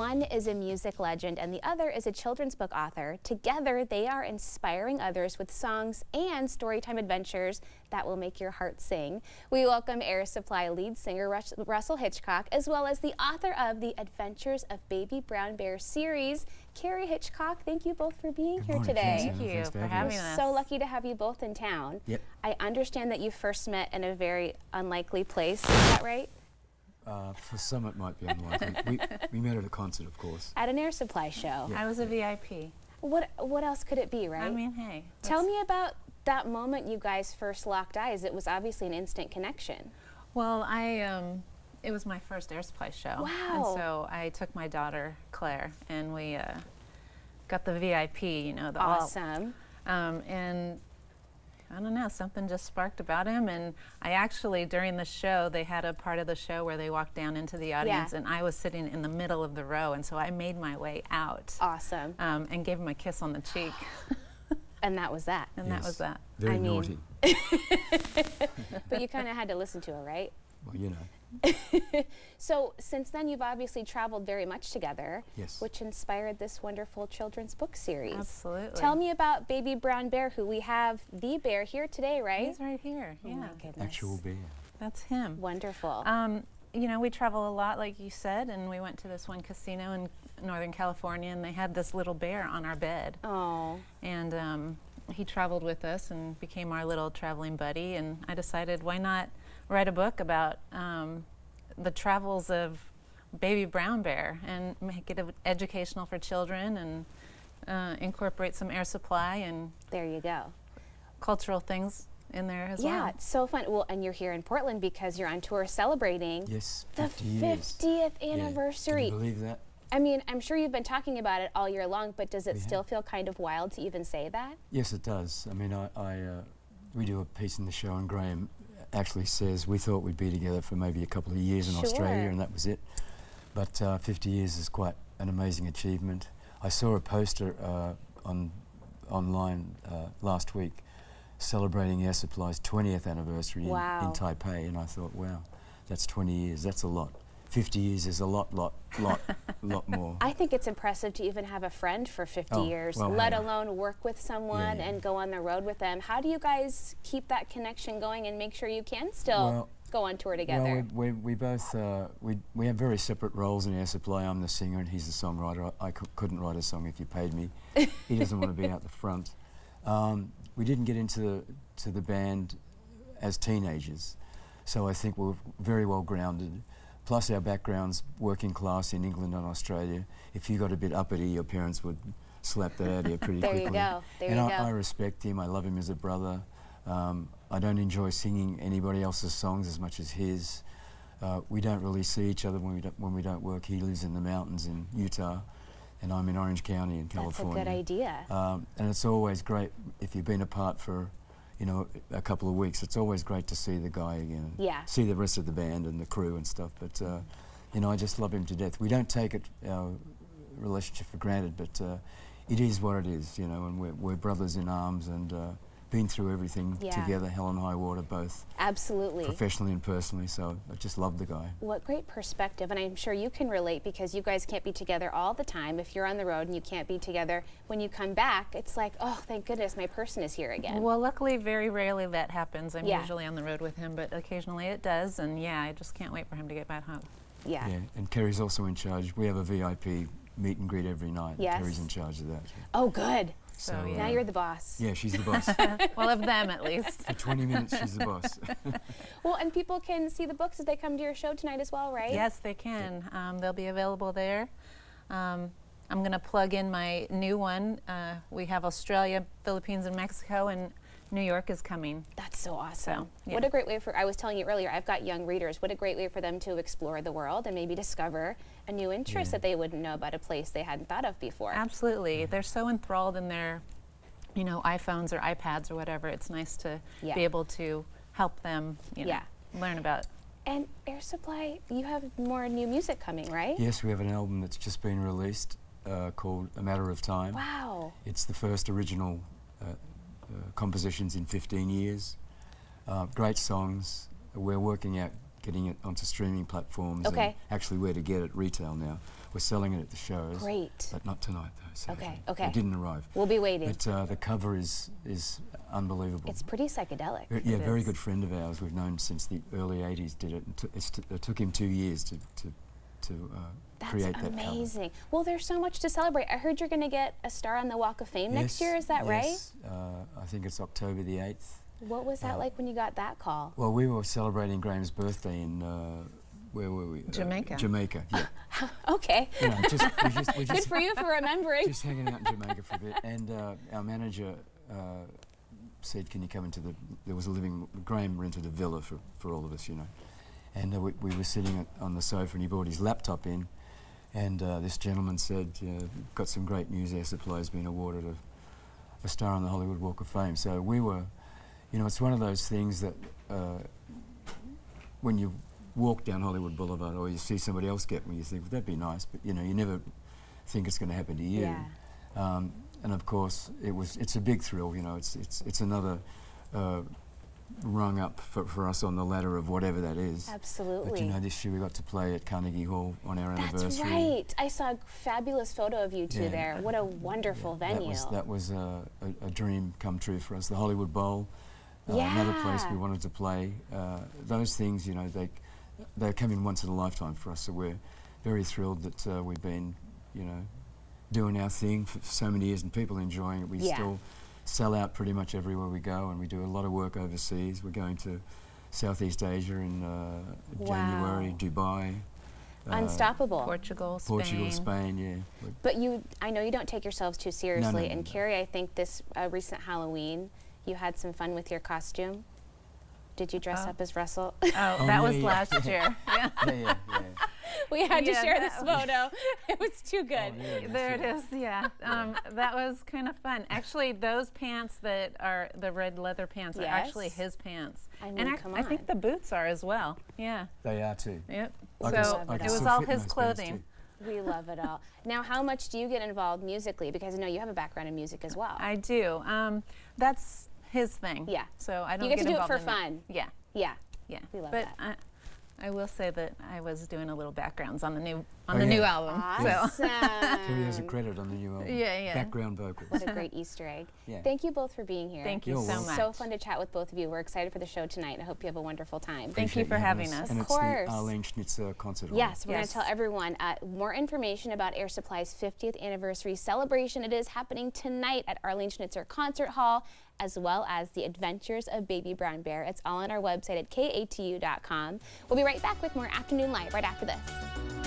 One is a music legend and the other is a children's book author. Together, they are inspiring others with songs and storytime adventures that will make your heart sing. We welcome Air Supply lead singer Russell Hitchcock, as well as the author of The Adventures of Baby Brown Bear series, Cari Hitchcock. Thank you both for being here today. Thank you for having us. So lucky to have you both in town. Yep. I understand that you first met in a very unlikely place. Is that right? For some it might be unlikely. we met at a concert, of course. At an Air Supply show. I was a VIP. What else could it be, right? I mean, hey. Tell me about that moment you guys first locked eyes. It was obviously an instant connection. Well, it was my first Air Supply show. Wow. And so I took my daughter, Claire, and we got the VIP, you know. Awesome. And I don't know, something just sparked about him, and I actually, during the show, they had a part of the show where they walked down into the audience, and I was sitting in the middle of the row, and so I made my way out. Awesome. And gave him a kiss on the cheek. And that was that. And that was that. Very I mean, naughty. But you kind of had to listen to her, right? Well, you know. So since then, you've obviously traveled very much together, Yes. which inspired this wonderful children's book series. Absolutely. Tell me about Baby Brown Bear, who we have the bear here today, right? He's right here. Oh yeah. my goodness. Actual bear. That's him. Wonderful. You know, we travel a lot, like you said, and we went to this one casino in Northern California, and they had this little bear on our bed. Oh. And he traveled with us and became our little traveling buddy, and I decided, why not write a book about the travels of Baby Brown Bear and make it educational for children and incorporate some Air Supply and There you go. cultural things in there as well. Yeah, it's so fun. Well, and you're here in Portland because you're on tour celebrating Yes, the 50 years. 50th Yeah. anniversary. Can you believe that? I mean, I'm sure you've been talking about it all year long, but does it We still have. feel kind of wild to even say that? Yes, it does. I mean, we do a piece in the show, and Graham actually says we thought we'd be together for maybe a couple of years in Sure. Australia, and that was it. But 50 years is quite an amazing achievement. I saw a poster online last week celebrating Air Supply's 20th anniversary in Taipei, and I thought, wow, that's 20 years. That's a lot. 50 years is a lot more. I think it's impressive to even have a friend for 50 years, well, let yeah. alone work with someone Yeah. and go on the road with them. How do you guys keep that connection going and make sure you can still go on tour together? Well, we both we have very separate roles in Air Supply. I'm the singer and he's the songwriter. I couldn't write a song if you paid me. He doesn't want to be out the front. We didn't get into the band as teenagers, so I think we're very well grounded. Plus our background's working class in England and Australia. If you got a bit uppity, your parents would slap that out of you pretty There quickly. you go. There and you I go. respect him. I love him as a brother. I don't enjoy singing anybody else's songs as much as his. We don't really see each other when we don't work. He lives in the mountains in Utah, and I'm in Orange County in California. That's a good idea. And it's always great if you've been apart for, you know, a couple of weeks. It's always great to see the guy again. Yeah. See the rest of the band and the crew and stuff. But you know, I just love him to death. We don't take our relationship for granted, but it is what it is, you know. And we're brothers in arms, and been through everything together, hell and high water, both. Absolutely. Professionally and personally. So I just love the guy. What great perspective, and I'm sure you can relate because you guys can't be together all the time. If you're on the road and you can't be together, when you come back, it's like, oh, thank goodness my person is here again. Well, luckily, very rarely that happens. I'm Yeah. usually on the road with him, but occasionally it does, and yeah, I just can't wait for him to get back home. Yeah. Yeah, and Kerry's also in charge. We have a VIP meet and greet every night. Yes. Kerry's in charge of that. Oh, good. So, So, yeah. Now you're the boss. Yeah, she's the boss. Well, of them at least. For 20 minutes, she's the boss. Well, and people can see the books as they come to your show tonight as well, right? Yes, they can. They'll be available there. I'm going to plug in my new one. We have Australia, Philippines, and Mexico, and New York is coming. That's so awesome. So, yeah. What a great way for, I was telling you earlier, I've got young readers. What a great way for them to explore the world and maybe discover a new interest that they wouldn't know about, a place they hadn't thought of before. Absolutely. They're so enthralled in their, you know, iPhones or iPads or whatever. It's nice to be able to help them, you know, learn about. And Air Supply, you have more new music coming, right? Yes, we have an album that's just been released called A Matter of Time. Wow. It's the first original compositions in 15 years. Great songs. We're working out getting it onto streaming platforms, Okay. and actually where to get it retail now. We're selling it at the shows. Great. But not tonight, though. Sadly. Okay, okay. It didn't arrive. We'll be waiting. But the cover is unbelievable. It's pretty psychedelic. Yeah, It very is. good friend of ours. We've known since the early '80s. Did it. It took him 2 years to That's create that cover. amazing. Well, there's so much to celebrate. I heard you're going to get a star on the Walk of Fame next year. Is that right? Yes. I think it's October the 8th. What was that like when you got that call? Well, we were celebrating Graham's birthday in where were we? Jamaica. Jamaica. Yeah. Okay. You know, we're Good for you for remembering. just hanging out in Jamaica for a bit, and our manager said, "Can you come into the?" There was a living. Graham rented a villa for all of us, you know, and we were sitting on the sofa, and he brought his laptop in, and this gentleman said, "Got some great news. Air Supply's been awarded a star on the Hollywood Walk of Fame." So we were, you know, it's one of those things that when you walk down Hollywood Boulevard or you see somebody else get one, you think, well, that'd be nice, but you know, you never think it's going to happen to you. Yeah. And of course, it's a big thrill. You know, it's another rung up for us on the ladder of whatever that is. Absolutely. But you know, this year we got to play at Carnegie Hall on our That's anniversary. right. I saw a fabulous photo of you two Yeah. there. What a wonderful venue. That was a dream come true for us. The Hollywood Bowl, another place Yeah. we wanted to play. Those things, you know, they come in once in a lifetime for us. So we're very thrilled that we've been, you know, doing our thing for so many years and people enjoying it. We Yeah. still sell out pretty much everywhere we go, and we do a lot of work overseas. We're going to Southeast Asia in January, Dubai. Unstoppable. Portugal, Spain. Portugal, Spain, yeah. But I know you don't take yourselves too seriously. no, And no. Cari, I think this recent Halloween, you had some fun with your costume. Did you dress Oh. up as Russell? Oh, Oh, that was yeah. last year. Yeah. Yeah. We had to Yeah, share that this photo. It was too good. Oh, yeah, There it that's is, yeah. That was kind of fun. Actually, those pants that are the red leather pants are actually Yes. his pants. I mean, and come I think on. the boots are as well. Yeah. They are too. Yep. I can- So I it can was still all fit in his those pants clothing. too. We love it all. Now, how much do you get involved musically? Because I know you have a background in music as well. I do. That's his thing. Yeah. So I don't get to do it involved for in that. fun. Yeah. Yeah. Yeah. We love but that. I will say that I was doing a little backgrounds on the new Oh, the new yeah. album. Awesome. Terry has a credit on the new album. Yeah, yeah. Background vocals. What a great Easter egg. Yeah. Thank you both for being here. Thank you You're so welcome. much. So fun to chat with both of you. We're excited for the show tonight. I hope you have a wonderful time. Thank you Appreciate for having us. And Of it's course. the Arlene Schnitzer concert hall. Yes, we're going Yes. to tell everyone more information about Air Supply's 50th anniversary celebration. It is happening tonight at Arlene Schnitzer Concert Hall, as well as the Adventures of Baby Brown Bear. It's all on our website at katu.com. We'll be right back with more Afternoon Light right after this.